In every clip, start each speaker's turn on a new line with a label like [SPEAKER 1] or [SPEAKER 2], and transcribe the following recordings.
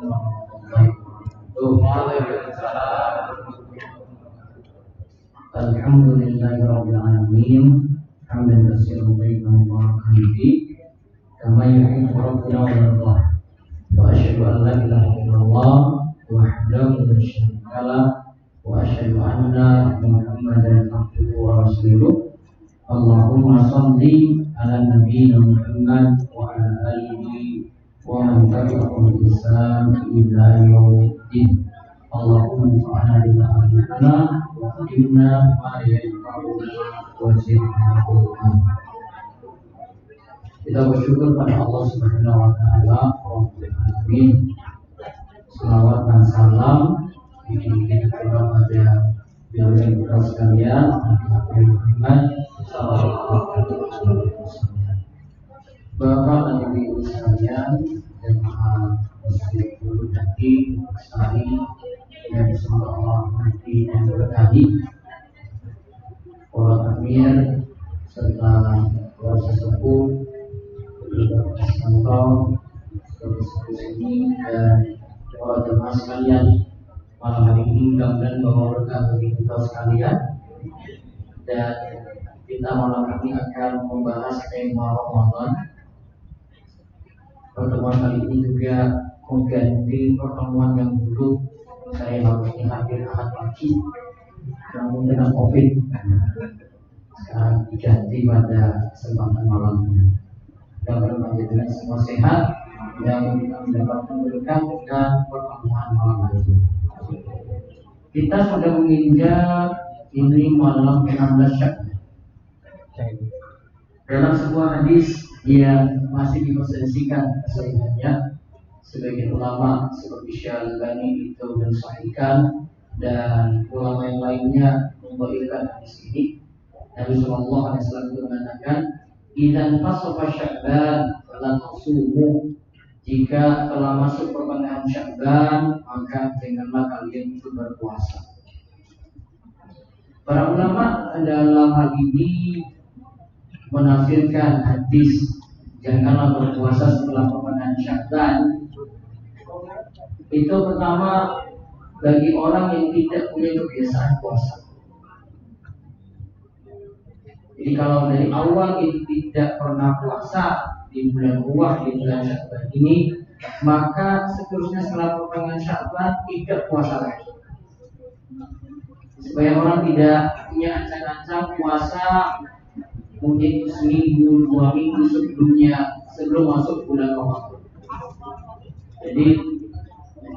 [SPEAKER 1] Alhamdulillahirabbil alamin. Hamdan katsiran tayyiban mubarakan fihi kama yuhibbu rabbuna wa yardah. Wa asyhadu an la ilaha illallah wahdahu la syarika lah wa asyhadu anna Muhammadan abduhu wa rasuluh. Allahumma shalli ala nabiyyina Muhammad wa ala alihi wa man tabi'ahum bi ihsan ila yaumiddin. Allahumma fa'alna bima 'allamtana wa qadimna ma yanfa'una wa zidna ilma. Kita bersyukur pada Allah Subhanahu wa taala Rabbul alamin. Selawat dan salam dikirimkan kepada beliau kita sekalian Nabi Muhammad sallallahu alaihi wasallam. Bapak dan Ibu sekalian, jemaah muslim dulu nanti sekali yang semoga Allah nanti yang berkahi para amir serta para sesepuh Bapak Santo di sini dan para jemaah sekalian. Malam hari ini mudah-mudahan bawa berkah bagi kita sekalian, dan kita malam ini akan membahas tema Ramadan. Pertemuan kali ini juga mengganti pertemuan yang dulu saya harusnya hadir Ahad pagi, namun dengan COVID sekarang diganti pada kesempatan malam ini. Mudah-mudahan dengan semua sehat dan kita mendapatkan berkah dengan pertemuan malam hari ini. Kita sudah menginjak ini malam 16 Syawal. Dalam sebuah hadis yang masih diperselisihkan kesahihannya, sebagian ulama seperti Syalbani itu mensahihkan dan ulama yang lainnya membolehkan hadis ini. Nabi sallallahu alaihi wasallam mengatakan, "Idzan fasafa Sya'ban fala tasumu." Jika telah masuk pertengahan Sya'ban, maka janganlah kalian itu berpuasa. Para ulama dalam hal ini menafsirkan hadis janganlah berpuasa setelah pertengahan Sya'ban itu pertama bagi orang yang tidak punya kebiasaan puasa. Jadi kalau dari awal itu tidak pernah puasa di bulan Ruwah, di bulan Sya'ban ini, maka seterusnya setelah pertengahan Sya'ban tidak puasa lagi. Supaya orang tidak punya ancang-ancang puasa mungkin seminggu, 2 minggu sebelum masuk bulan Ramadan. Jadi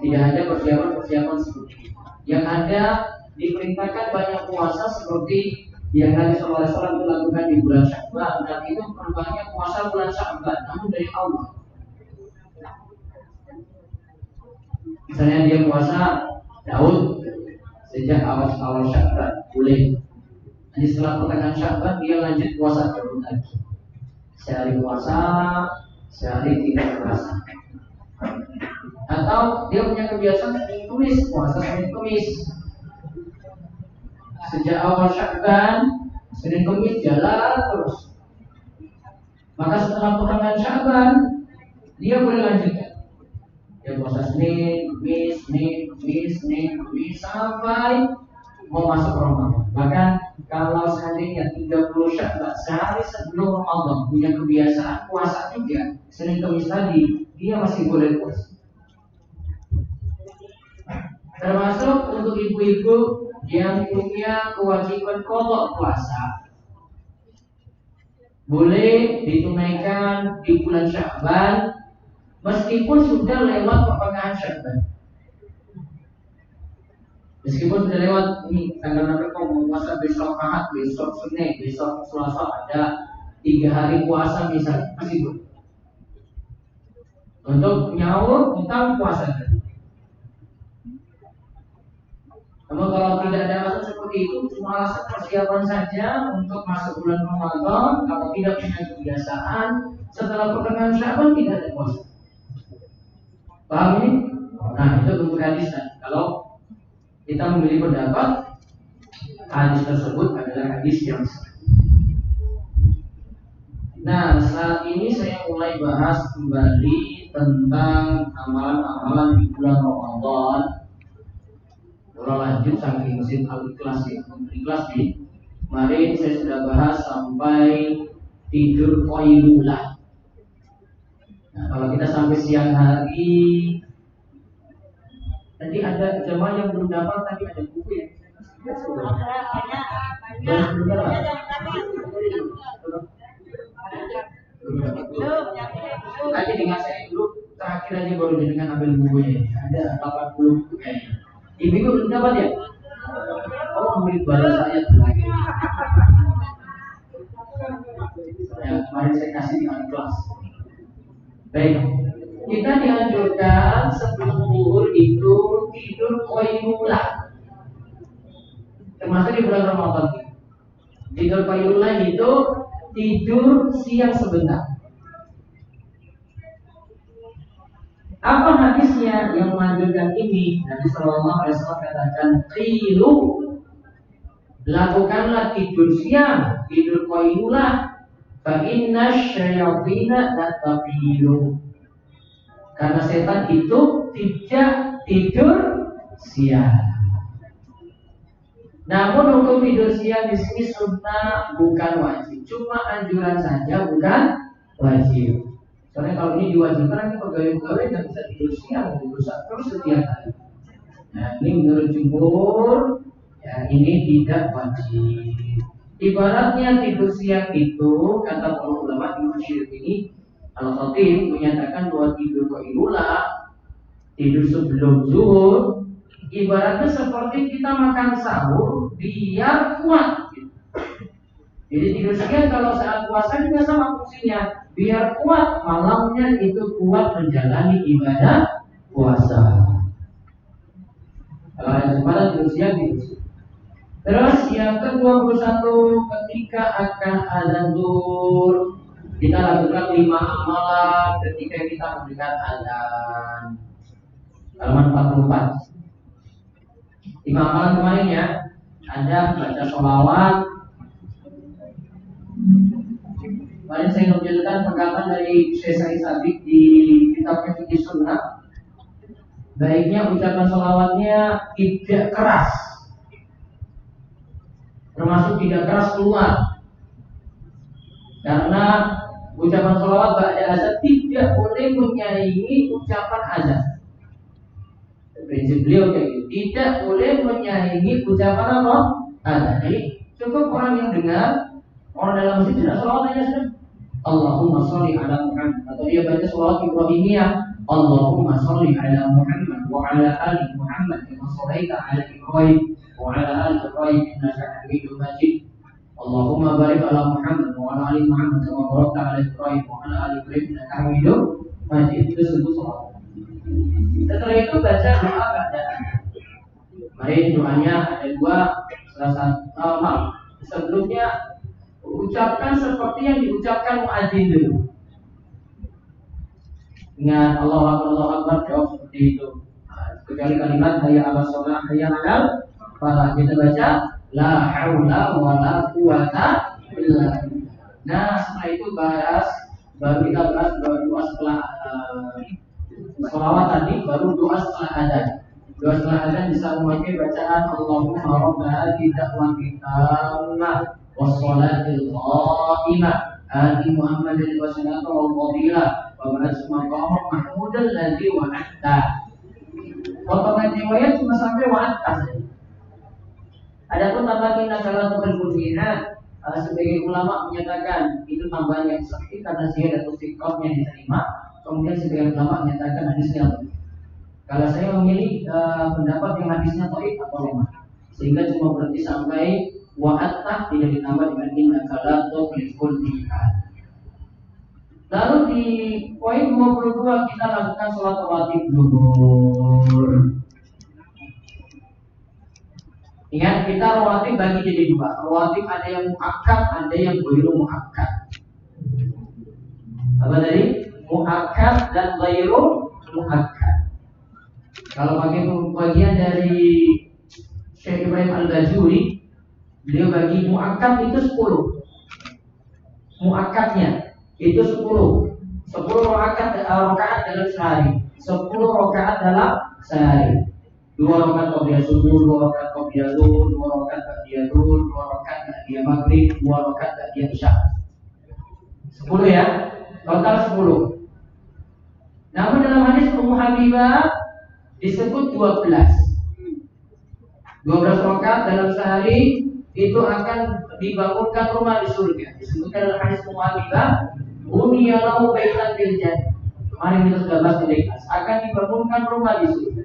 [SPEAKER 1] tidak ada persiapan seperti itu. Yang ada diperintahkan banyak puasa seperti yang Nabi SAW lakukan di bulan Sya'ban, dan itu berbanyak puasa bulan Sya'ban, namun dari awal. Misalnya dia puasa Daud sejak awal Sya'ban, boleh. Jadi setelah pertengahan Sya'ban dia lanjut puasa Daud lagi. Sehari puasa, sehari tidak puasa. Atau dia punya kebiasaan Senin Kamis, puasa Senin Kamis. Sejak awal Sya'ban, Senin Kamis jalan terus. Maka setelah pertengahan Sya'ban, dia boleh lanjutkan. Dia puasa Senin, Kamis sampai mau masuk Ramadan. Bahkan kalau seandainya 30 Sya'ban, sehari sebelum Ramadan punya kebiasaan puasa juga Senin Kamis tadi, dia masih boleh puasa. Termasuk untuk ibu-ibu yang punya kewajiban qadha puasa, boleh ditunaikan di bulan Sya'ban meskipun sudah lewat pertengahan Sya'ban. Meskipun sudah lewat ini tanggal berapa mau puasa, besok Ahad, besok Senin, besok Selasa, ada 3 hari puasa misalnya, masih boleh. Untuk nyaur tentang puasa tadi. Namun kalau tidak ada alasan seperti itu, cuma alasan persiapan saja untuk masuk bulan Ramadan, kalau tidak punya kebiasaan, setelah pertengahan Sya'ban tidak ada puasa. Paham ini? Nah, itu bentuk hadis. Kalau kita memilih pendapat, hadis tersebut adalah hadis yang sahih. Nah, saat ini saya mulai bahas kembali tentang amalan-amalan di bulan Ramadan. Mulai lanjut saking mesin al-ikhlas nih. Kemarin saya sudah bahas sampai tidur qailula. Nah, kalau kita sampai siang hari, tadi ada jemaah yang belum dapat, tadi ada buku ya. Tadi dengar saya dulu, terakhir aja baru dengan ambil bukunya. Ada 80 buku kayaknya. Ibu belum dapat ya? Oh, murid baru saya lagi. Kemarin saya kasih di kelas. Baik, kita dianjurkan sebelum zuhur itu tidur qailula. Termasuk di bulan Ramadan. Tidur qailula itu tidur siang sebentar. Apa hadisnya yang menganjurkan ini? Nabi Sallallahu Alaihi Wasallam katakan, qilu, lakukanlah tidur siang, tidur qailula, fa inna syayatina taqilu. Karena setan itu tidak tidur siang. Namun untuk tidur siang di sini sunnah, bukan wajib, cuma anjuran saja, bukan wajib. Soalnya kalau ini diwajibkan nanti pegawai-pegawai nggak bisa tidur siang, tidur terus setiap hari. Nah, ini menurut jumhur, ya ini tidak wajib. Ibaratnya tidur siang itu, kata para ulama di masjid ini, Al-Khatib menyatakan bahwa tidur qailula, tidur sebelum zuhur, ibaratnya seperti kita makan sahur biar kuat. Jadi tidur siang kalau saat puasa juga sama fungsinya, biar kuat malamnya itu kuat menjalani ibadah puasa. Kalau ada kesempatan tidur siang tidur siang. Terus yang ke-21, ketika akan azan zuhur, kita lakukan 5 amalan ketika kita memberikan azan. Halaman 44. 5 amalan kemarin ya, ada baca sholawat. Kemarin saya menunjukkan perkataan dari Syekh Sa'id Sabiq di kitabnya Fiqh Sunnah. Baiknya ucapan sholawatnya tidak keras, termasuk tidak keras keluar. Karena ucapan sholawat ba'da azan tidak boleh menyaingi ucapan azan. Prinsip beliau kayak gitu, tidak boleh menyaingi ucapan apa? Azan. Jadi cukup orang yang dengar, orang dalam masjid tidak sholawat aja sudah. Allahumma sholli ala Muhammad, atau dia baca sholawat Ibrahimiyah, Allahumma sholli ala Muhammad wa ala ali Muhammad kama shallaita ala Ibrahim wa ala ali Ibrahim innaka Hamidum Majid. Allahumma barik ala Muhammad wa ala ali Muhammad kama barakta ala Ibrahim wa ala ali Ibrahim innaka Hamidum Majid. Itu disebut sholawat. Setelah itu baca doa bacaan. Mari doanya ada 2, salah satu sebelumnya ucapkan seperti yang diucapkan muadzin dulu. Ingat Allahu Akbar, jawab seperti itu. Kecuali kalimat hayya 'alas shalah, hayya 'alal falah, kita baca la haula wa la quwata illa billah. Nah, setelah itu baru kita bahas doa setelah sholawat tadi, baru doa setelah adzan. Doa setelah adzan bisa memakai bacaan Allahumma rabbana hadhihi da'wati tammah wassalatil qa'imah ati Muhammadin wa salatu wal fadilah wa ba'd maqam mahmudal ladzi wa'ata. Potongan riwayat cuma sampai wa'ata saja. Adapun tambahan nasalah berkunjingan, sebagai ulama menyatakan itu tambahan yang sahih karena ziyadatul thiqahnya diterima. Kemudian sebagian ulama menyatakan hadisnya dhaif. Kalau saya memilih pendapat yang hadisnya dhaif atau lemah, sehingga cuma berhenti sampai wa'attah, tidak ditambah dengan innaka la tukhliqul mi'ad. Lalu di poin 22 kita lakukan sholat rawatib zuhur. Ingat, kita rawatib bagi jadi 2. Rawatib ada yang muakkad, ada yang ghairu muakkad. Apa tadi? Muakkad dan ghairu muakkad. Kalau pakai bagian dari Syekh Ibrahim Al-Bajuri, beliau bagi muakkad itu 10. Muakkadnya itu 10. 10 rakaat dalam sehari. 10 rakaat dalam sehari. 2 rakaat qobliyah subuh, 2 rakaat qobliyah zuhur, 2 rakaat ba'diyah zuhur, 2 rakaat ba'diyah maghrib, 2 rakaat ba'diyah isya. 10 ya. Total 10. Namun dalam hadis Ummu Habibah disebut 12. 12 rakaat dalam sehari itu akan dibangunkan rumah di surga. Disebutkan dalam hadis Ummu Habibah, "Buniya lahu baitan fil jannah." Kemarin kita sudah bahas di kelas. Akan dibangunkan rumah di surga.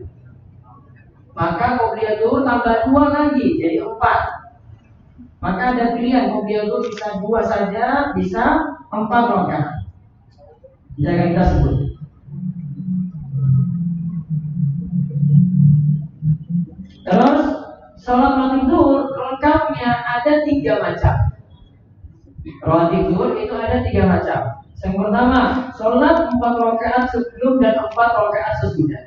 [SPEAKER 1] Maka qobliyah zuhur tambah 2 lagi jadi 4. Maka ada pilihan, qobliyah zuhur bisa 2 saja, bisa 4 rakaat. Jangan kita sebut. Terus salat rawatib zuhur lengkapnya ada 3 macam. Rawatib zuhur itu ada 3 macam. Yang pertama, salat 4 rakaat sebelum dan 4 rakaat sesudah.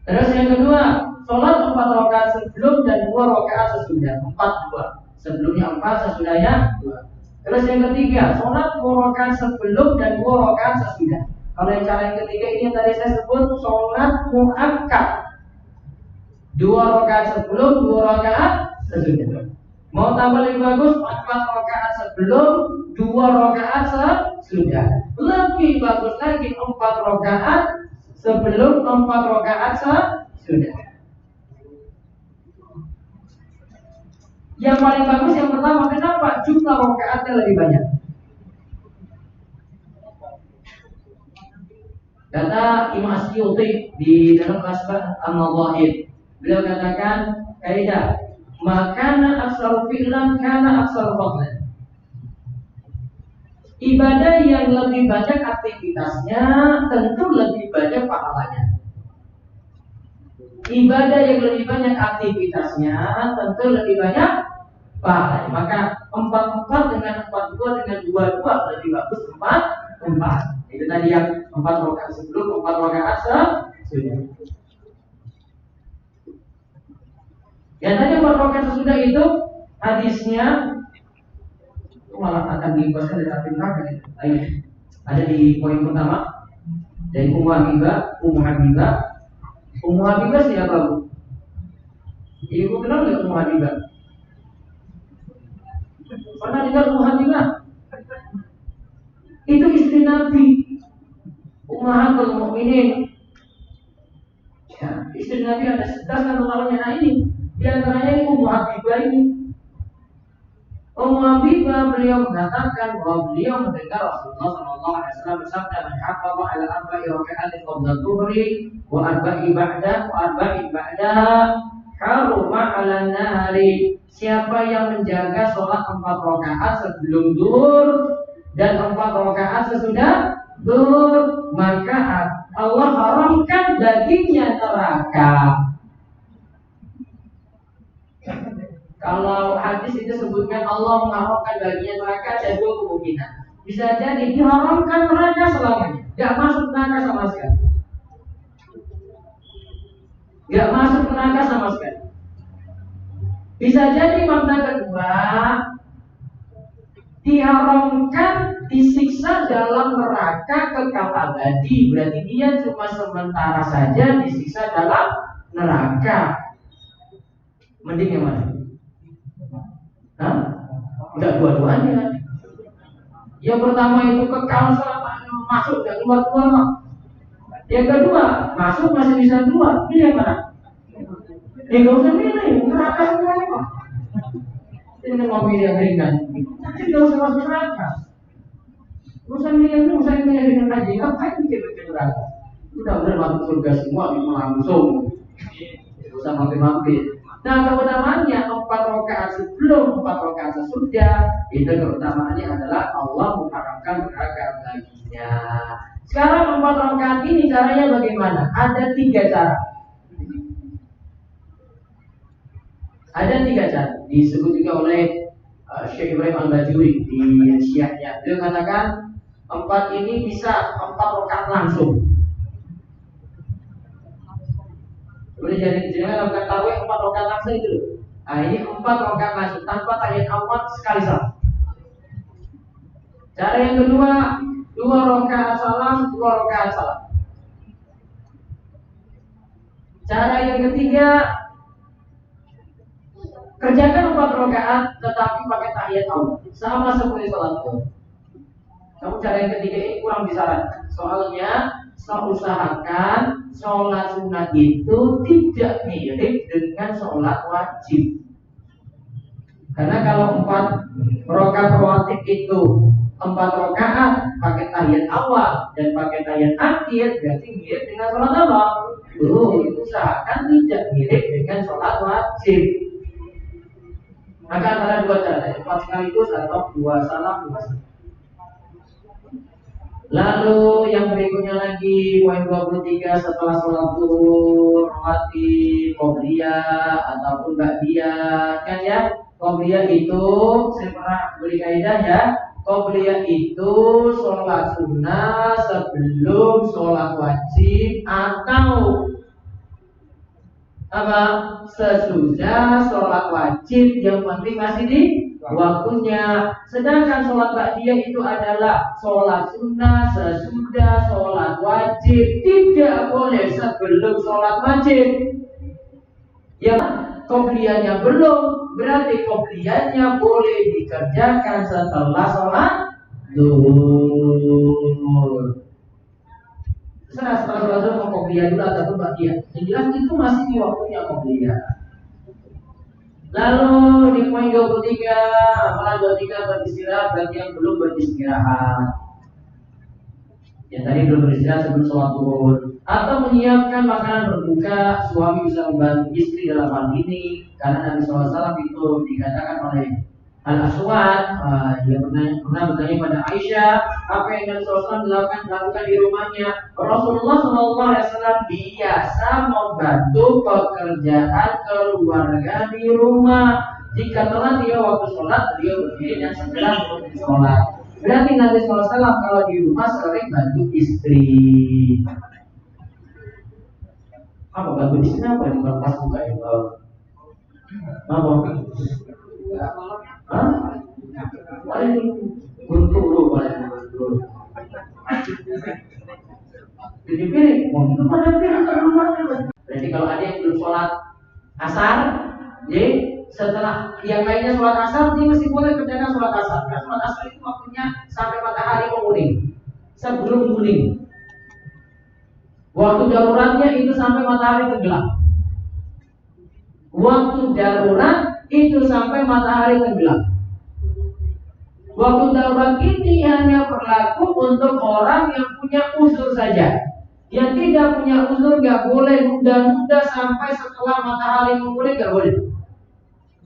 [SPEAKER 1] Terus yang kedua, salat 4 rakaat sebelum dan 2 rakaat sesudah. 4-2. Sebelumnya 4, sesudahnya 2. Terus yang ketiga, salat 2 rakaat sebelum dan 2 rakaat sesudah. Kalau yang cara yang ketiga ini yang tadi saya sebut salat muakkad. 2 rakaat sebelum, 2 rakaat sesudah. Mau tambah lebih bagus, 4 rakaat sebelum, 2 rakaat sesudah. Lebih bagus lagi 4 rakaat sebelum, 4 rakaat sesudah. Yang paling bagus yang pertama, kenapa? Jumlah rakaatnya lebih banyak. Kata Imam Asyuti di dalam Asbah An-Nadha'ib, beliau katakan kaidah, "Makana aksaru fi'lan kana aksaru fadlan." Ibadah yang lebih banyak aktivitasnya tentu lebih banyak pahalanya. Ibadah yang lebih banyak aktivitasnya tentu lebih banyak pahalanya. Maka 4-4 dengan 4-2 dengan 2-2 lebih bagus 4-4. Itu tadi yang 4 rakaat sebelum, 4 rakaat sesudah. Yang tadi 4 rakaat sesudah itu hadisnya malah akan dibahaskan dari akhir neraka. Ada di poin pertama dari Ummu Habibah. Ummu Habibah siapa, Bu? Ibu kenal nggak Ummu Habibah? Pernah dengar Ummu Habibah? Itu istri Nabi, Ummahatul Mukminin. Ya, istri Nabi ada 11 namanya. Nah ini, di antaranya ini Ummu Habibah ini. Ummu Habibah beliau mengatakan bahwa beliau mendengar Rasulullah SAW bersabda, "Man hafaza ala arba'i raka'atin qabla dhuhri wa arba'i ba'daha haruma 'alan nari." Siapa yang menjaga sholat 4 rakaat sebelum zuhur dan 4 rakaat sesudah zuhur, maka Allah haramkan baginya neraka. Kalau hadis itu sebutkan Allah mengharamkan baginya neraka, ada 2 kemungkinan. Bisa jadi diharamkan neraka selamanya, gak masuk neraka sama sekali. Gak masuk neraka sama sekali. Bisa jadi makna kedua, diharamkan disiksa dalam neraka kekal abadi. Berarti dia cuma sementara saja disiksa dalam neraka. Mending yang mana? Hah? Enggak dua-duanya. Yang pertama itu kekal selama masuk dan keluar. Yang kedua masuk masih bisa keluar. Pilih yang mana? Nggak usah pilih, neraka semuanya. Ini mau pilih yang ringan. Nanti nggak usah masuk neraka. Nggak usah milih yang ringan aja. Ngapain mikir neraka? Udah masuk surga semua, langsung. Nggak usah mampir-mampir. Nah, keutamaannya 4 rakaat sebelum, 4 rakaat sesudah. Itu keutamaannya adalah Allah mengharamkan neraka baginya. Sekarang 4 rakaat ini caranya bagaimana? Ada 3 cara. Ada 3 cara. Disebut juga oleh Syekh Ibrahim Al-Bajuri di Syiahnya. Dia katakan 4 ini bisa 4 rakaat langsung. Boleh jadi jangan lakukan tarawih 4 rakaat langsung itu. Nah, ini 4 rakaat langsung tanpa tahiyat awal sekali saja. Cara yang kedua, 2 rakaat salam, 2 rakaat salam. Cara yang ketiga, kerjakan 4 rakaat tetapi pakai tahiyat awal, sama seperti sholat zuhur. Kamu cara yang ketiga ini kurang disarankan. Soalnya usahakan sholat sunat itu tidak mirip dengan sholat wajib. Karena kalau 4 rakaat rawatib itu 4 rakaat pakai tahiyat awal dan pakai tahiyat akhir, berarti mirip dengan sholat apa? Usahakan tidak mirip dengan sholat wajib. Maka antara 2 cara, 4 sekaligus atau 2 salam, 2 salam. Lalu yang berikutnya lagi, poin 23, setelah sholat zuhur, rawatib, qobliyah ataupun ba'diyah, kan ya? Qobliyah itu saya pernah beri kaidah ya. Qobliyah itu sholat sunnah sebelum sholat wajib atau apa? Sesudah sholat wajib, yang penting masih di waktunya. Sedangkan sholat ba'diyah itu adalah sholat sunnah sesudah sholat wajib, tidak boleh sebelum sholat wajib. Ya, qobliyahnya belum, berarti qobliyahnya boleh dikerjakan setelah sholat zuhur. Setelah sholat zuhur mau qobliyah dulu ataupun ba'diyah, yang jelas itu masih di waktunya qobliyah. Lalu di poin 23, amalan 23 beristirahat bagi yang belum beristirahat. Yang tadi belum beristirahat sebelum sholat zuhur, atau menyiapkan makanan berbuka. Suami bisa membantu istri dalam hal ini, karena Nabi SAW itu dikatakan oleh Al-Aswad, dia pernah bertanya pada Aisyah, apa yang Nabi SAW lakukan di rumahnya. Rasulullah SAW biasa membantu pekerjaan keluarga di rumah. Jika telah dia waktu sholat, dia berdiri dan segera menuju sholat. Berarti Nabi SAW kalau di rumah sering bantu istri. Apa bantu istri apa yang pas buka itu? Apa? Paling untuk dulu, paling dulu. Jadi pilih, berarti kalau ada yang belum sholat asar, jadi setelah yang lainnya sholat asar, dia masih boleh kerjakan sholat asar. Karena sholat asar itu waktunya sampai matahari menguning, sebelum kuning. Waktu daruratnya itu sampai matahari tenggelam. Waktu darurat itu sampai matahari tenggelam. Waktu darurat ini hanya berlaku untuk orang yang punya uzur saja. Yang tidak punya uzur nggak boleh nunda-nunda sampai setelah matahari menguning, nggak boleh.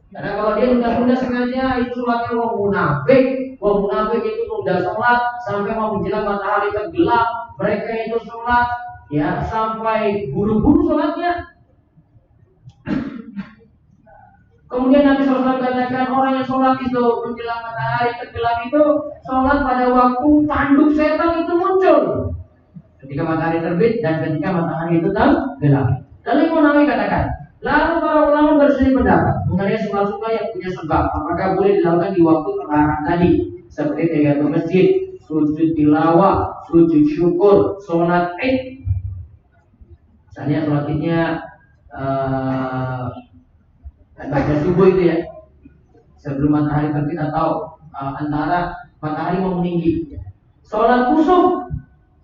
[SPEAKER 1] Karena kalau dia nunda-nunda sengaja, itu sholatnya wong munafik. Wong munafik itu nunda sholat sampai mau menjelang matahari tenggelam. Mereka itu sholat ya sampai buru-buru sholatnya. Kemudian Nabi SAW katakan orang yang sholat itu menjelang matahari tenggelam itu sholat pada waktu tanduk setan itu muncul, ketika matahari terbit dan ketika matahari itu tenggelam. Lalu Imam Nawawi katakan, lalu para ulama berselisih pendapat mengenai sholat-sholat yang punya sebab, apakah boleh dilakukan di waktu terlarang tadi, seperti tahiyatul masjid, sujud tilawah, sujud syukur, sholat id. Misalnya sholat idnya baca subuh itu ya, sebelum matahari terbit atau antara matahari mau meninggi. Sholat kusuf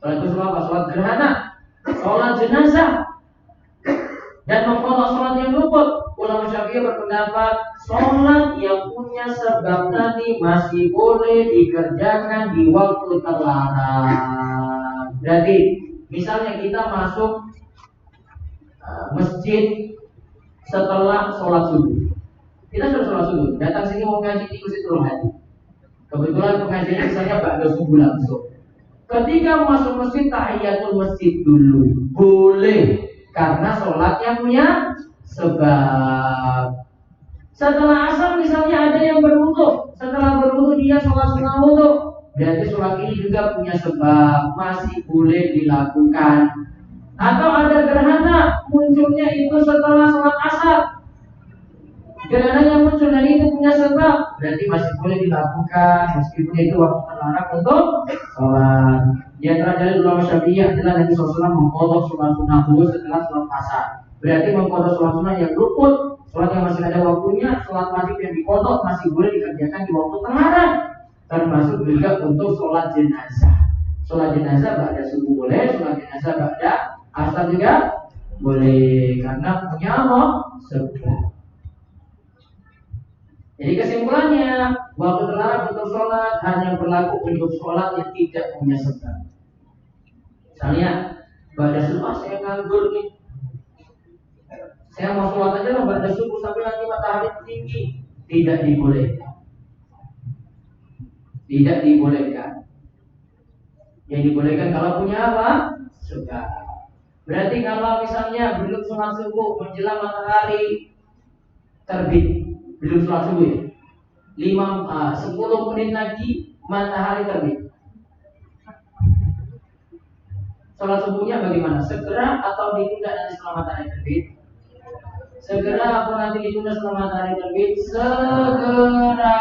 [SPEAKER 1] apa? Sholat gerhana, sholat jenazah, dan mengqadha sholat yang luput. Ulama Syafi'i berpendapat sholat yang punya sebab tadi masih boleh dikerjakan di waktu terlarang. Berarti misalnya kita masuk masjid setelah sholat subuh, kita sudah sholat subuh, datang sini mau ngaji di Masjid Nurul Hadi. Kebetulan pengajiannya misalnya ba'da subuh langsung. Ketika masuk masjid, tahiyatul masjid dulu boleh, karena sholatnya punya sebab. Setelah asar misalnya ada yang berwudu, setelah berwudu dia sholat sunnah wudu, berarti sholat ini juga punya sebab, masih boleh dilakukan. Atau ada gerhana munculnya itu setelah sholat asar, gerhana yang muncul dan itu punya sebab, berarti masih boleh dilakukan meskipun itu waktu terlarang untuk sholat. Di antara dalil ulama Syafi'iyah adalah Nabi SAW mengkodok sholat sunnah dulu setelah sholat asar. Berarti mengkodok sholat sunnah yang luput, sholat yang masih ada waktunya, sholat wajib yang dikodok masih boleh dikerjakan di waktu terlarang. Termasuk juga untuk sholat jenazah. Sholat jenazah ba'da subuh boleh, sholat jenazah ba'da asar juga boleh, karena punya Allah sebab. Jadi kesimpulannya, waktu terlarang untuk sholat hanya berlaku untuk sholat yang tidak punya sebab. Misalnya, pada subuh saya nganggur nih, saya mau sholat aja lah pada subuh sampai nanti matahari tinggi, tidak dibolehkan. Tidak dibolehkan. Yang dibolehkan kalau punya apa? Sebab. Berarti kalau misalnya belum sholat subuh menjelang matahari terbit, belum sholat subuh ya, 10 menit lagi matahari terbit, sholat subuhnya bagaimana? Segera atau ditunda nanti setelah matahari terbit? Segera atau nanti ditunda setelah matahari terbit? Segera.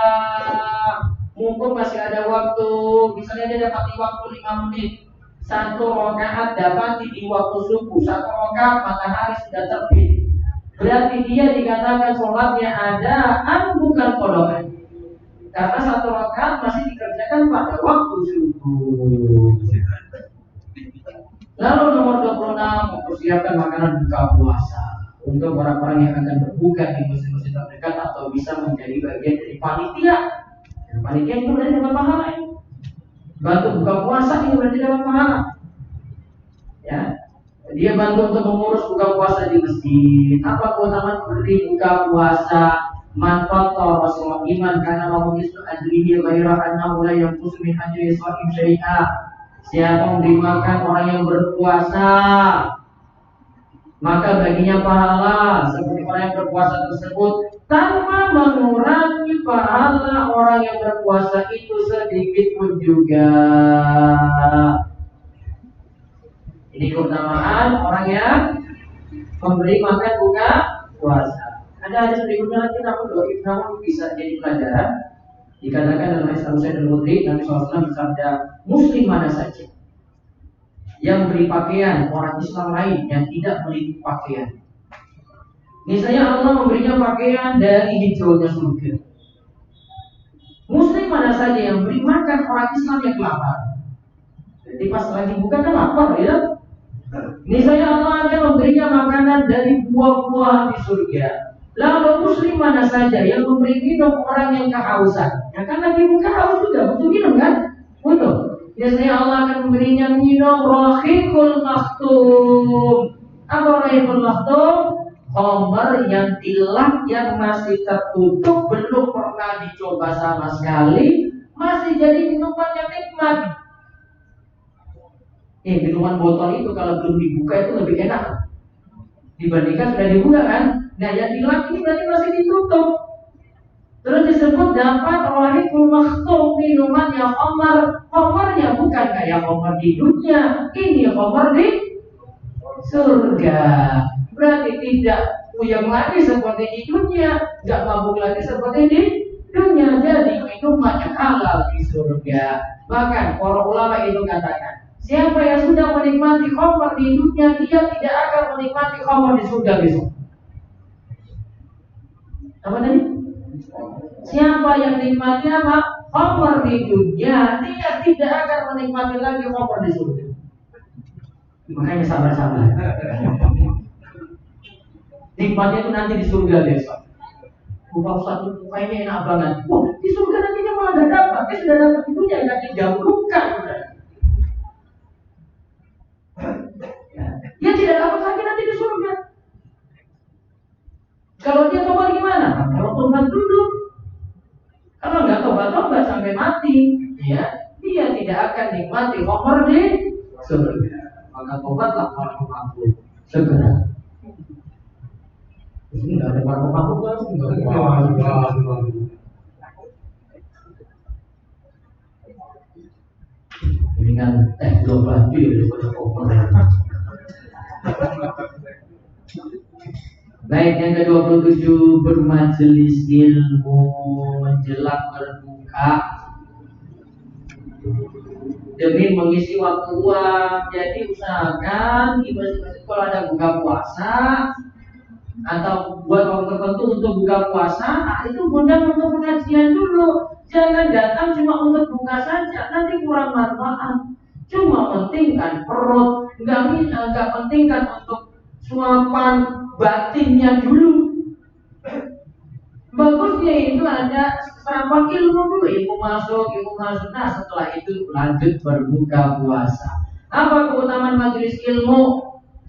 [SPEAKER 1] Mumpung masih ada waktu. Misalnya dia dapat di waktu 5 menit, 1 rakaat dapat di waktu subuh, 1 rakaat matahari sudah terbit, berarti dia dikatakan sholatnya adaan bukan qodaan, karena 1 rakaat masih dikerjakan pada waktu subuh. Lalu nomor 26, mempersiapkan makanan buka puasa untuk orang-orang yang akan berbuka di musim-musim terdekat atau bisa menjadi bagian dari panitia. Panitia itu berarti dapat pahala ini. Bantu buka puasa ini berarti dapat pahala. Ya, dia bantu untuk mengurus buka puasa di masjid. Apa keutamaan berdiri buka puasa? Manfaat Rasulullah iman karena mau itu ajrihi ghaira annahu la yanqus min ajri sha'im syai'a. Siapa memberi makan orang yang berpuasa, maka baginya pahala seperti orang yang berpuasa tersebut, tanpa mengurangi pahala orang yang berpuasa itu sedikit pun juga. Ini keutamaan orang yang memberi makan buka puasa. Ada hadis berikutnya lagi, namun bisa jadi pelajaran. Dikatakan dalam hadis Abu Sa'id Al-Khudri, Nabi SAW bersabda, Muslim mana saja yang beri pakaian orang Islam lain yang tidak beri pakaian, misalnya Allah memberinya pakaian dari hijaunya surga. Muslim mana saja yang beri makan orang Islam yang lapar, jadi pas lagi buka kan lapar ya. Misalnya Allah akan memberinya makanan dari buah-buahan di surga. Lalu Muslim mana saja yang memberi minum orang yang kehausan, ya kan lagi buka haus juga butuh minum kan, butuh. Biasanya Allah akan memberinya minum rahiqul makhtum. Apa rahiqul makhtum? Khamar yang tilak yang masih tertutup, belum pernah dicoba sama sekali, masih jadi minuman yang nikmat. Minuman botol itu kalau belum dibuka itu lebih enak dibandingkan sudah dibuka kan. Nah yang tilak ini berarti masih ditutup. Terus disebut dapat rahiqul makhtum, minuman yang khamar. Khamarnya bukan kayak khamar di dunia, ini khamar di surga. Berarti tidak puyeng lagi seperti di dunia, nggak mabuk lagi seperti di dunia. Jadi minuman yang halal di surga. Bahkan para ulama itu katakan, siapa yang sudah menikmati khamar di dunia, dia tidak akan menikmati khamar di surga besok. Apa tadi? Siapa yang nikmati apa? Khamar di dunia, dia tidak akan menikmati lagi khamar di surga. Makanya sabar-sabar. Nikmatnya itu nanti di surga besok. Bukan satu kayaknya enak banget. Wah, di surga nantinya malah gak dapat. Dia sudah dapat di dunia, gak dijauhkan. Dia tidak dapat lagi nanti di surga. Kalau dia tobat gimana? Kalau tobat dulu. Kalau nggak tobat sampai mati, ya, dia tidak akan nikmati khamar di surga. Maka tobatlah para pemabuk segera. Ini nggak ada para pemabuk kan? Dengan belum lagi daripada khamar. Baik, yang ke-27 bermajelis ilmu menjelang berbuka demi mengisi waktu luang. Jadi usahakan di masjid-masjid kalau ada buka puasa atau buat waktu tertentu untuk buka puasa, nah itu undang untuk pengajian dulu. Jangan datang cuma untuk buka saja, nanti kurang manfaat. Cuma pentingkan perut, nggak pentingkan untuk suapan batinnya dulu. Bagusnya itu ada serapan ilmu dulu, ilmu masuk. Nah setelah itu lanjut berbuka puasa. Apa keutamaan majelis ilmu?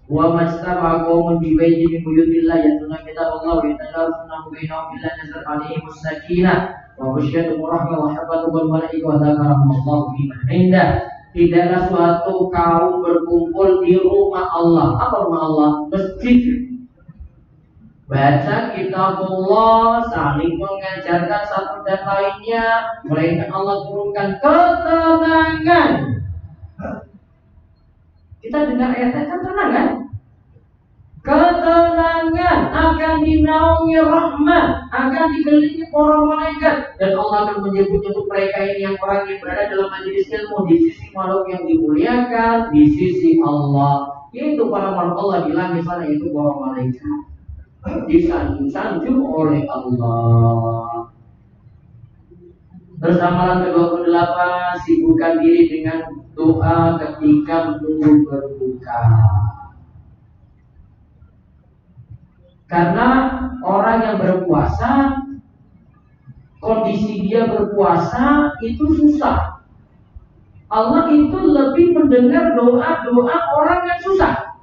[SPEAKER 1] Wa majtama'a qaumun bi baitin min buyutillah yatluna kitaballah wa yatadarasuna bainahum illa nazzala 'alaihim as-sakinah wa ghasyiyatuhum rahmah wa hafathum malaikatu wa dzakarahumullahu fi man 'indah. Tidaklah suatu kaum berkumpul di rumah Allah. Apa rumah Allah? Masjid. Baca kitabullah, saling mengajarkan satu dan lainnya, melainkan Allah turunkan ketenangan. Kita dengar ayatnya kan tenang kan? Ketenangan akan dinaungi rahmat, akan dikelilingi para malaikat, dan Allah akan menyebut untuk mereka ini yang orang yang berada dalam majelis ilmu di sisi makhluk yang dimuliakan di sisi Allah. Itu para makhluk Allah di langit sana, itu para malaikat disanjung-sanjung oleh Allah. Terus amalan ke-28, sibukkan diri dengan doa ketika menunggu berbuka. Karena orang yang berpuasa, kondisi dia berpuasa itu susah. Allah itu lebih mendengar doa-doa orang yang susah.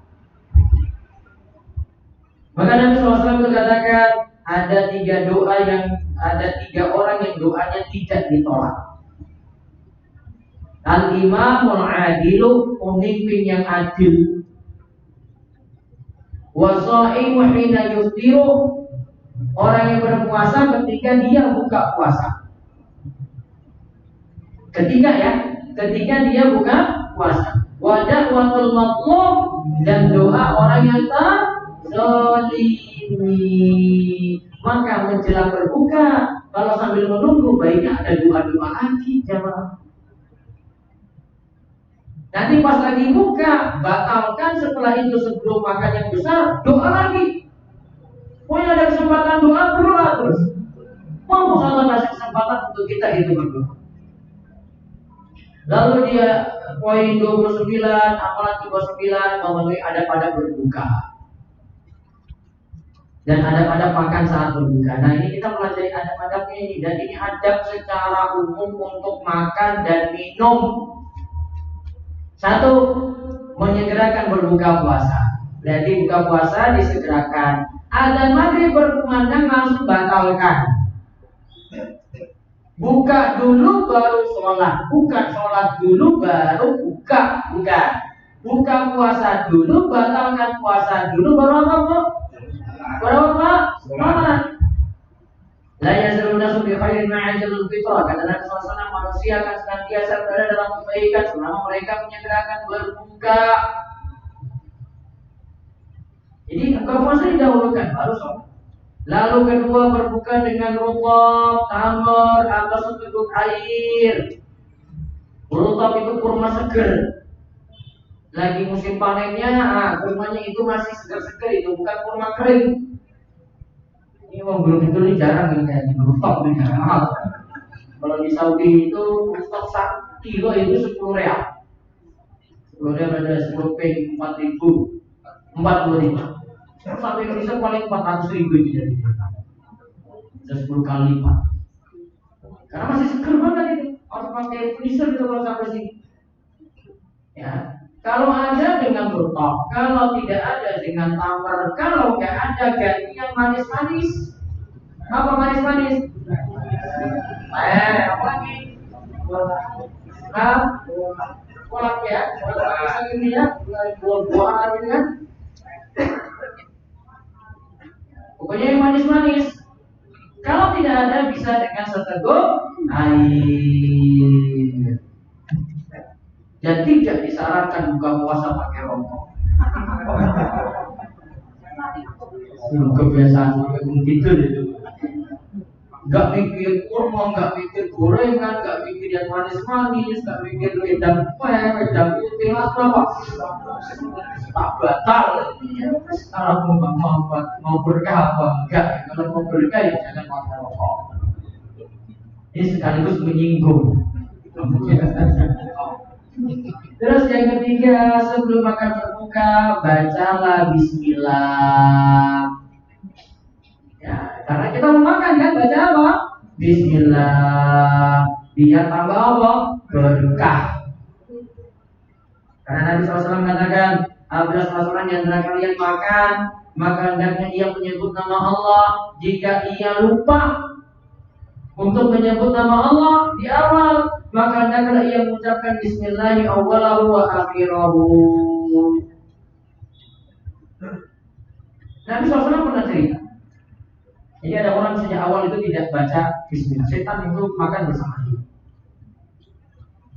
[SPEAKER 1] Maka Nabi SAW katakan ada tiga orang yang doanya tidak ditolak. Al-imamul adilu, pemimpin yang adil. Wasaimu hina yuftiru, orang yang berpuasa ketika dia buka puasa. Ketika dia buka puasa. Wa da'watul matlub, dan doa orang yang zalimi. Maka menjelang berbuka, kalau sambil menunggu, baiknya ada doa-doa lagi, jamaah. Nanti pas lagi buka, batalkan setelah itu sebelum makan yang besar, doa lagi. Pokoknya ada kesempatan doa, berdoa terus. Mau Allah kasih kesempatan untuk kita itu berdoa. Lalu dia poin 29, amalan 29 memenuhi adab pada berbuka. Dan adab-adab makan saat berbuka. Nah ini kita pelajari adab-adabnya ini. Dan ini adab secara umum untuk makan dan minum. Satu, menyegerakan berbuka puasa. Berarti buka puasa disegerakan. Adzan maghrib berkumandang langsung batalkan. Buka dulu baru sholat. Bukan sholat dulu baru buka. Bukan. Buka puasa dulu, batalkan puasa dulu, baru apa bu? Berapa? Sholat. La yazaluna bi khairin ma'ajalul fitrah. Kata Nabi SAW, manusia akan senantiasa berada dalam kebaikan selama mereka menyegerakan berbuka. Jadi buka puasa didahulukan, baru sholat. Lalu kedua, berbuka dengan rutab, tamar, atau seteguk air. Rutab itu kurma seger. Lagi musim panennya, kurmanya itu masih seger-seger, itu bukan kurma kering. Ini belum itu nih jarang ini kayak di rooftop nih mahal. Kalau di Saudi itu rooftop 1 kilo itu 10 real. 10 real ada 10 peng 40.000. Sampai Indonesia paling 400.000 jadi. Bisa 10 kali lipat. Karena masih seger banget itu. Harus pakai freezer itu kalau sampai sini. Ya. Kalau ada dengan rooftop, kalau tidak ada dengan tamar, kalau nggak ada ganti yang manis-manis. Apa manis-manis? Apa lagi? Kolak ya, kolak ini ya, buah-buahan ini kan. Pokoknya yang manis-manis. Kalau tidak ada, bisa dengan seteguk air. Dan tidak disarankan buka puasa pakai rokok. Kebiasaan tidur itu. Gak mikir kurma, gak mikir gorengan, gak mikir yang manis-manis, gak mikir wedang putih, apa tak batal. Kalau mau berkah apa enggak? Kalau mau berkah ya jangan makan rokok. Ini sekaligus menyinggung. Terus yang ketiga, sebelum makan berbuka, bacalah bismillah. Ya, karena kita mau makan kan, baca apa? Bismillah. Biar tambah apa? Berkah. Karena Nabi SAW katakan, apabila salah seorang di antara kalian makan, maka hendaknya ia menyebut nama Allah. Jika ia lupa untuk menyebut nama Allah di awal, maka hendaklah ia mengucapkan Bismillahi awwalahu wa akhirahu. Nabi SAW pernah cerita. Jadi ada orang sejak awal itu tidak baca Bismillah. Setan itu makan bersama dia.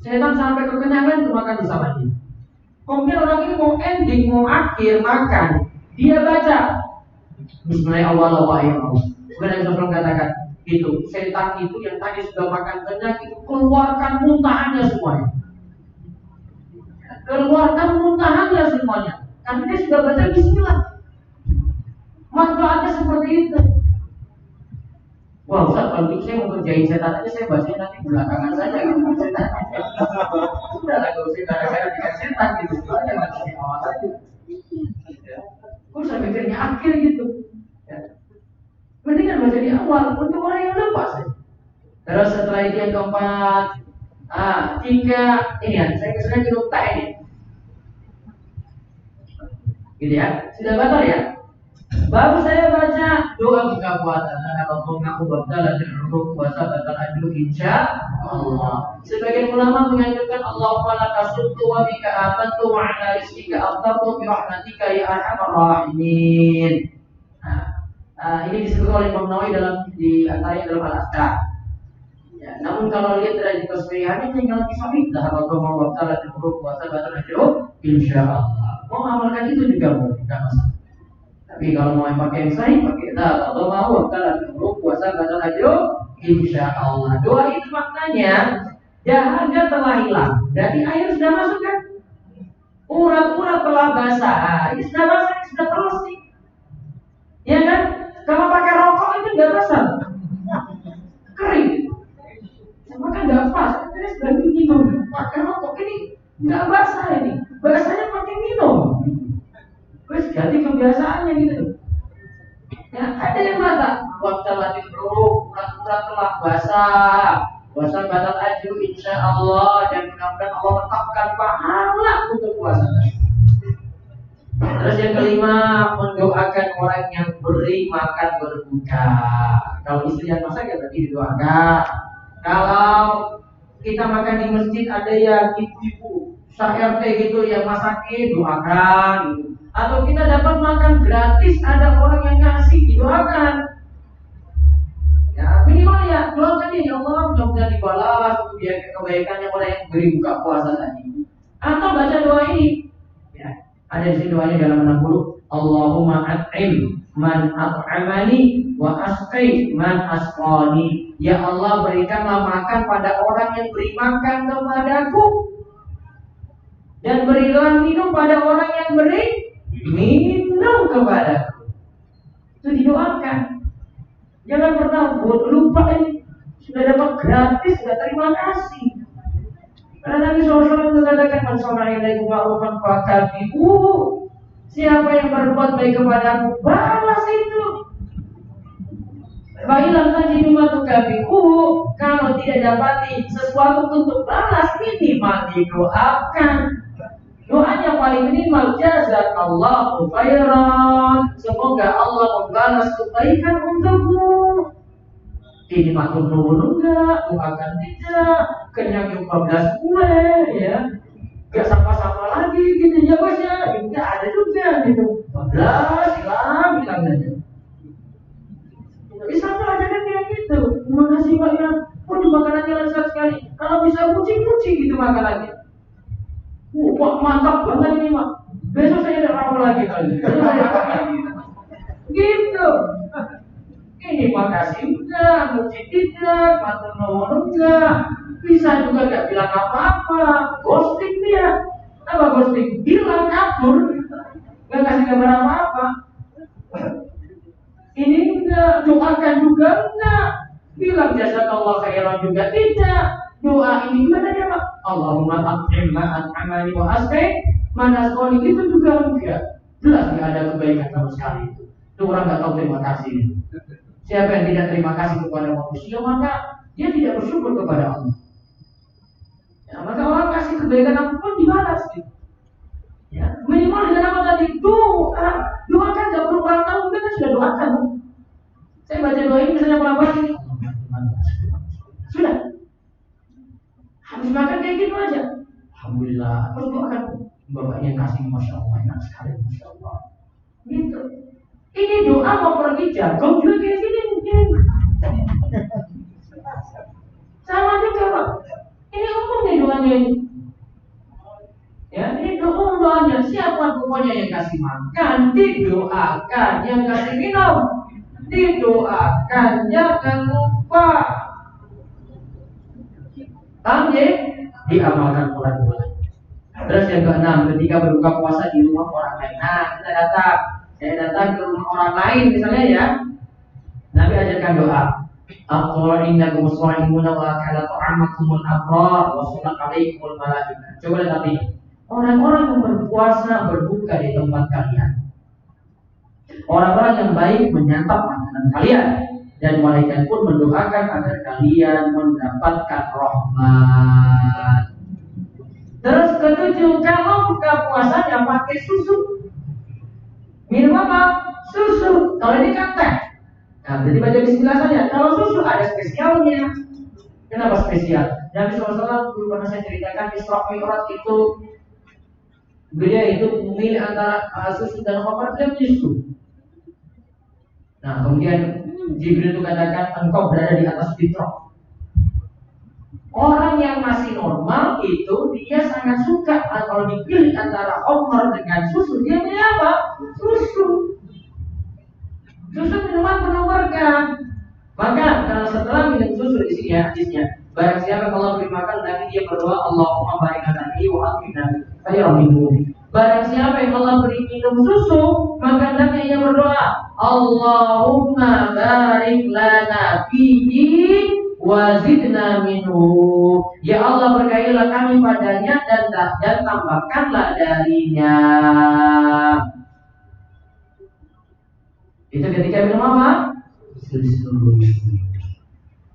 [SPEAKER 1] Setan sampai kekenyangan itu makan bersama dia. Kemudian orang ini mau ending, mau akhir makan, dia baca Bismillahirrahmanirrahim. Kemudian Nabi SAW katakan, itu setan itu yang tadi sudah makan kenyang itu keluarkan muntahannya semuanya. Keluarkan muntahannya semuanya. Karena dia sudah baca Bismillah. Manfaatnya seperti itu. Wah Ustaz, kalau itu saya mau kerjain setan aja, saya bacanya nanti belakangan saja gitu. Setan sudah lah, kalau saya gara-gara dengan setan gitu, soalnya baca di awal saja. Kok saya mikirnya akhir gitu ya. Mendingan baca di awal, untuk orang yang lepas saja. Terus setelah itu yang keempat, tiga, ini ya, saya cukup tak ini gitu ya, sudah batal ya. Baru saya baca doa buka puasa. Kalau mengaku batal dan puasa batal ajru insya Allah. Sebagian ulama menganjurkan Allahumma lakasuttu wa bika amantu wa ala rizqika aftartu bi rahmatika ya arhamar rahimin. Ini disebut oleh Imam Nawawi di antaranya dalam Al-Azkar. Ya, namun kalau lihat dari tasbih ini tinggal disabit dah kalau mau batal dan puasa batal ajru insya Allah. Mau amalkan itu juga boleh, tidak masalah. Tapi kalau mau pakai yang sahih, pakai dah. Kalau mau batal dulu puasa batal aja, insya Allah. Doa itu maknanya dahaga telah hilang. Jadi air sudah masuk kan? Urat-urat telah basah. Ini sudah basah, ini sudah terus nih. Ya kan? Kalau pakai rokok itu nggak basah, kering. Maka nggak pas. Ini sudah minum. Pakai rokok ini nggak basah ini. Basahnya pakai minum. Terus ganti kebiasaannya gitu. Ya, ada yang mata waktu latih dulu, urat-urat telah basah, puasa batal ajru insya Allah, dan mudah-mudahan Allah tetapkan pahala untuk puasa. Terus yang kelima, mendoakan orang yang beri makan berbuka. Kalau istri yang masak ya berarti didoakan. Kalau kita makan di masjid ada yang ibu-ibu RT gitu yang masakin, doakan gitu. Atau kita dapat makan gratis, ada orang yang ngasih, didoakan. Ya minimal ya doakan dia, ya Allah mudah-mudahan dibalas untuk dia kebaikannya orang yang beri buka puasa tadi. Atau baca doa ini. Ya, ada di sini doanya dalam 60. Allahumma at'im man at'amani wa asqi man asqani. Ya Allah berikanlah makan pada orang yang beri makan kepadaku, dan berilah minum pada orang yang beri minum kepadaku. Itu didoakan. Jangan pernah lupa ini. Sudah dapat gratis, sudah terima kasih. Karena Nabi SAW mengatakan man sana'a ilaikum ma'rufan fakafi'uhu. Siapa yang berbuat baik kepadamu, balas itu. Baiklah tajidu ma tukafi'uhu. Kalau tidak dapati sesuatu untuk balas, minimal didoakan. Doanya paling minimal jazakallahu khairan. Semoga Allah membalas kebaikan untukmu. Ini matur nuwun enggak, doakan tidak, kenyang 14 bulan ya. Enggak sama-sama lagi gitu ya Bos ya. Enggak ada juga gitu. 14 hilang aja. Bisa aja kan kayak gitu. Terima kasih Pak ya. Waduh makanannya lezat sekali. Kalau bisa kucing-kucing gitu makanannya. Wah mantap banget ini Mak. Besok saya tidak ramu lagi kali. Gitu tidak, muji tidak, matur nuwun enggak. Bisa juga gak bilang apa-apa, ghosting dia. Apa ghosting? Bilang kabur, gak kasih kabar apa-apa. Ini enggak, doakan juga enggak. Bilang jazakallah khairan juga tidak. Doa ini gimana ya Pak? Allahumma at'imna at'amani wa asqi mana sekali itu juga enggak. Jelas enggak ada kebaikan sama sekali itu. Itu orang enggak tahu terima kasih. Siapa yang tidak terima kasih kepada manusia maka dia tidak bersyukur kepada Allah. Ya, maka orang kasih kebaikan apapun dibalas gitu. Ya, minimal dengan apa tadi? Doa. Doa kan enggak perlu orang tahu, kita sudah doakan. Saya baca doa ini misalnya pelan-pelan ini. Sudah. Habis makan kayak gitu aja. Alhamdulillah. Terus doakan bapaknya kasih masya Allah enak sekali masya Allah. Gitu. Ini doa mau pergi jagung juga kayak gini mungkin. Sama juga Pak. Ini umum nih doanya ini. Ya, ini doanya. Siapa pokoknya yang kasih makan didoakan, yang kasih minum didoakan, jangan lupa. Paham ya? Diamalkan pelan-pelan. Terus yang keenam, ketika berbuka puasa di rumah orang lain. Nah, saya datang ke rumah orang lain misalnya ya. Nabi ajarkan doa. Aqra innakum sha'imun wa akala ta'amakumul abrar wa sallat alaikumul malaikah. Coba lihat Nabi. Orang-orang yang berpuasa berbuka di tempat kalian. Orang-orang yang baik menyantap makanan kalian. Dan malaikat pun mendoakan agar kalian mendapatkan rahmat. Terus ketujuh, kalau buka puasanya pakai susu. Minum apa? Susu. Kalau ini kan teh. Nah, jadi baca bismillah saja. Kalau susu ada spesialnya. Kenapa spesial? Nabi SAW dulu pernah saya ceritakan Isra Mi'raj itu beliau itu memilih antara susu dan khamar, dia susu. Nah, kemudian Jibril itu katakan engkau berada di atas fitrah. Orang yang masih normal itu dia sangat suka kalau dipilih antara khamar dengan susu, dia pilih apa? Susu. Susu minuman penuh berkah. Maka kalau setelah minum susu di sini ya hadisnya, barang siapa kalau beri makan nanti dia berdoa Allahumma barik lana wa atina khairan minhu. Barang siapa yang Allah beri minum susu, maka nanti ia berdoa Allahumma barik lana fihi wa zidna minhu. Ya Allah berkailah kami padanya dan tambahkanlah darinya. Itu ketika minum apa? Susu.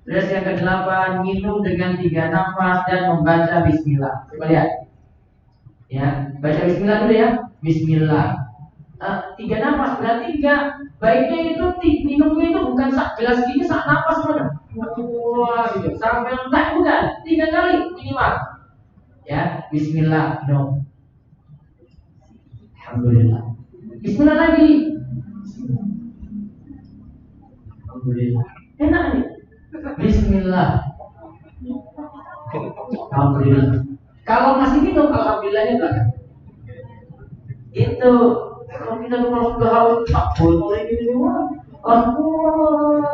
[SPEAKER 1] Terus yang ke-8, minum dengan 3 nafas dan membaca bismillah. Coba lihat. Ya, baca bismillah dulu ya. Bismillah. 3 nafas berarti baiknya itu minumnya itu bukan sak gelas gini sak nafas mana. Wah, gitu. Sampai entek bukan. 3 kali minimal. Ya, bismillah. No. Alhamdulillah. Bismillah lagi. Alhamdulillah. Enak nih. Bismillah. Alhamdulillah. Kalau masih minum, alhamdulillahnya belakang. Itu kalau kita kalau sudah haus, tak boleh ini semua.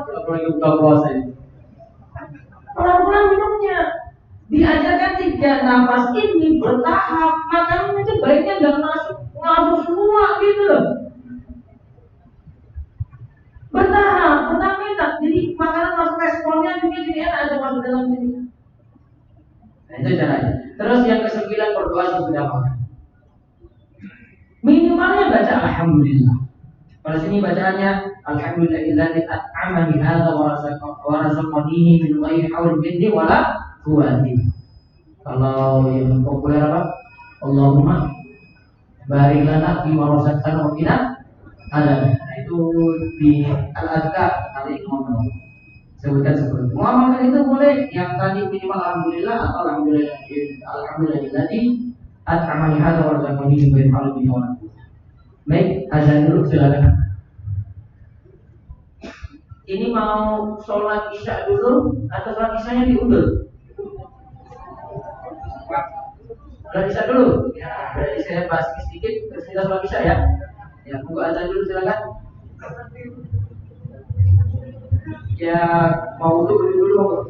[SPEAKER 1] Tidak boleh buka puasa ini. Pelan-pelan minumnya. Diajarkan 3 nafas ini bertahap. Makanan itu baiknya jangan masuk semua gitu loh. Bertahap, enak. Jadi makanan masuk responnya juga jadi enak aja masuk dalam ini. Nah itu caranya. Terus yang ke-9 berdoa sesudah makan. Minimalnya baca alhamdulillah. Pada sini bacaannya alhamdulillahilladzi at'amani hadza wa razaqani min ghairi haulin minni wala quwwati. Kalau yang populer apa? Allahumma barik lana fi ma razaqtana wa qina adzaban. Nah itu di al-adhkar kali ngomong. Sebutkan seperti itu. Muamalah itu boleh yang tadi minimal alhamdulillah atau alhamdulillahilladzi at'amani hadza wa razaqani min ghairi haulin minni wala quwwati. Baik, azan dulu silakan. Ini mau sholat isya dulu atau sholat isyanya diundur? Sholat isya dulu. Ya, berarti saya bahas sedikit terus kita sholat isya ya. Ya, tunggu azan dulu silakan. Ya mau dulu.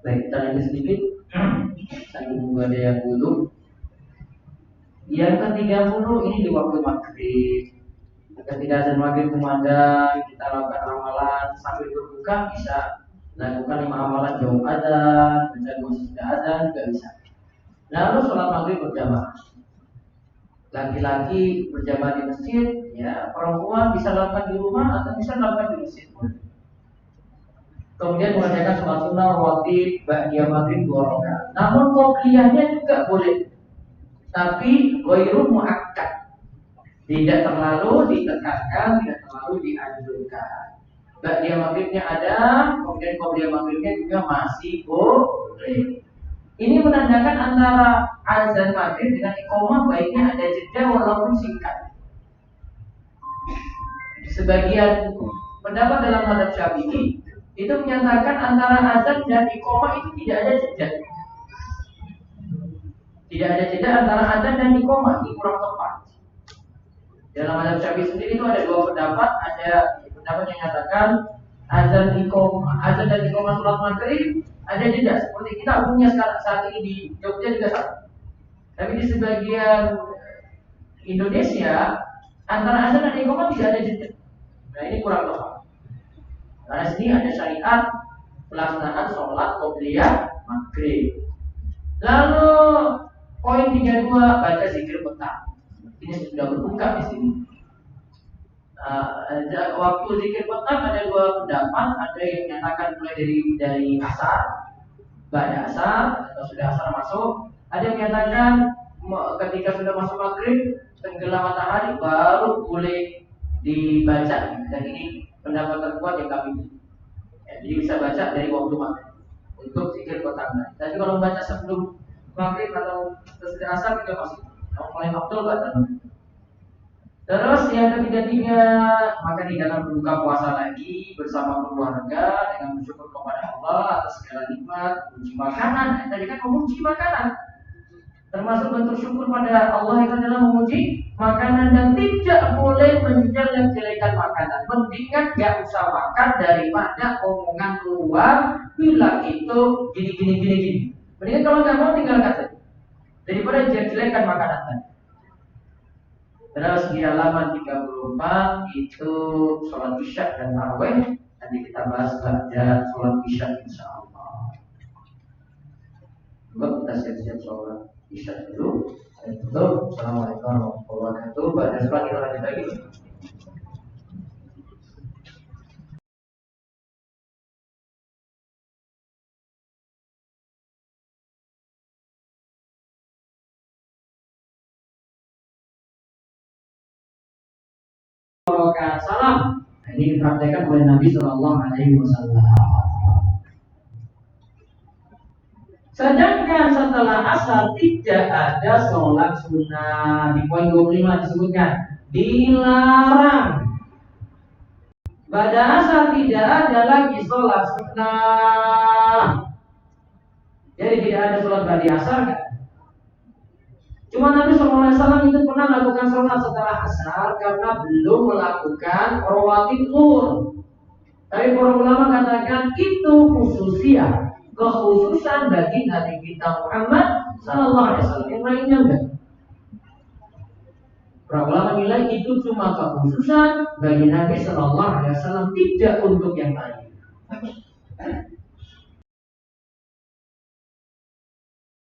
[SPEAKER 1] Baik, kita lanjut sedikit. Sambil menunggu ada yang dulu. Yang ke-30 ini di waktu maghrib. Ketika azan maghrib kumandang, kita lakukan amalan sambil berbuka bisa lakukan 5 amalan jauh azan, baca 2 sesudah azan juga bisa. Lalu sholat maghrib berjamaah. Laki-laki berjamaah di masjid, ya perempuan bisa lakukan di rumah atau bisa lakukan di masjid. Kemudian mengerjakan sholat sunnah rawatib ba'da maghrib 2 rakaat. Namun qobliyahnya juga boleh, tapi ghairu muakkad. Tidak terlalu ditekankan, tidak terlalu dianjurkan. Ba'da maghribnya ada, kemudian qobliyah maghribnya juga masih boleh. Ini menandakan antara azan maghrib dengan iqamah baiknya ada jeda walaupun singkat. Sebagian pendapat dalam mazhab Syafi'i itu menyatakan antara azan dan iqamah itu tidak ada jeda. Tidak ada jeda antara azan dan iqamah, ini kurang tepat. Dalam mazhab Syafi'i sendiri itu ada 2 pendapat. Ada pendapat yang menyatakan azan dan iqamah sholat maghrib ada jeda. Seperti kita umumnya sekarang saat ini di Jogja juga sama. Tapi di sebagian Indonesia antara azan dan iqamah tidak ada jeda. Nah ini kurang tepat. Karena sini ada syariat pelaksanaan sholat qobliyah maghrib. Lalu poin 32 baca zikir petang. Ini sudah berbuka di sini. Waktu zikir petang ada 2 pendapat. Ada yang menyatakan mulai dari asar, ba'da asar atau sudah asar masuk. Ada yang menyatakan ketika sudah masuk maghrib tenggelam matahari baru boleh dibaca, dan ini pendapat terkuat yang kami ya, jadi bisa baca dari waktu maghrib untuk zikir petang. Tapi kalau baca sebelum maghrib atau sesudah asar juga masih mulai waktu batal. Terus yang ketiga, maka tidak akan berbuka puasa lagi bersama keluarga dengan bersyukur kepada Allah atas segala nikmat, memuji makanan. Tadi kan memuji makanan, termasuk bentuk syukur pada Allah itu adalah memuji makanan, dan tidak boleh menjelek-jelekan makanan. Mendingan gak usah makan daripada omongan keluar bila itu gini. Mendingan kalau nggak mau tinggalkan saja daripada jelek-jelekan makanan tadi. Terus di halaman 34 itu sholat isya dan tarawih. Nanti kita bahas pada sholat isya insyaallah. Kita siap-siap sholat isya dulu. Tutup. Assalamualaikum warahmatullahi wabarakatuh. Pada sholat kita lanjut lagi. Salam. Ini dipraktekkan oleh Nabi Shallallahu Alaihi Wasallam. Sedangkan setelah asar tidak ada sholat sunnah. Di poin 25 disebutkan dilarang. Pada asar tidak ada lagi sholat sunnah. Jadi tidak ada sholat pada asar. Cuma Nabi SAW itu pernah melakukan sholat setelah asar karena belum melakukan rawatib zuhur. Tapi para ulama katakan itu khususiyah, kekhususan bagi Nabi kita Muhammad SAW. Yang lainnya enggak. Para ulama nilai itu cuma kekhususan bagi Nabi SAW, tidak untuk yang lain.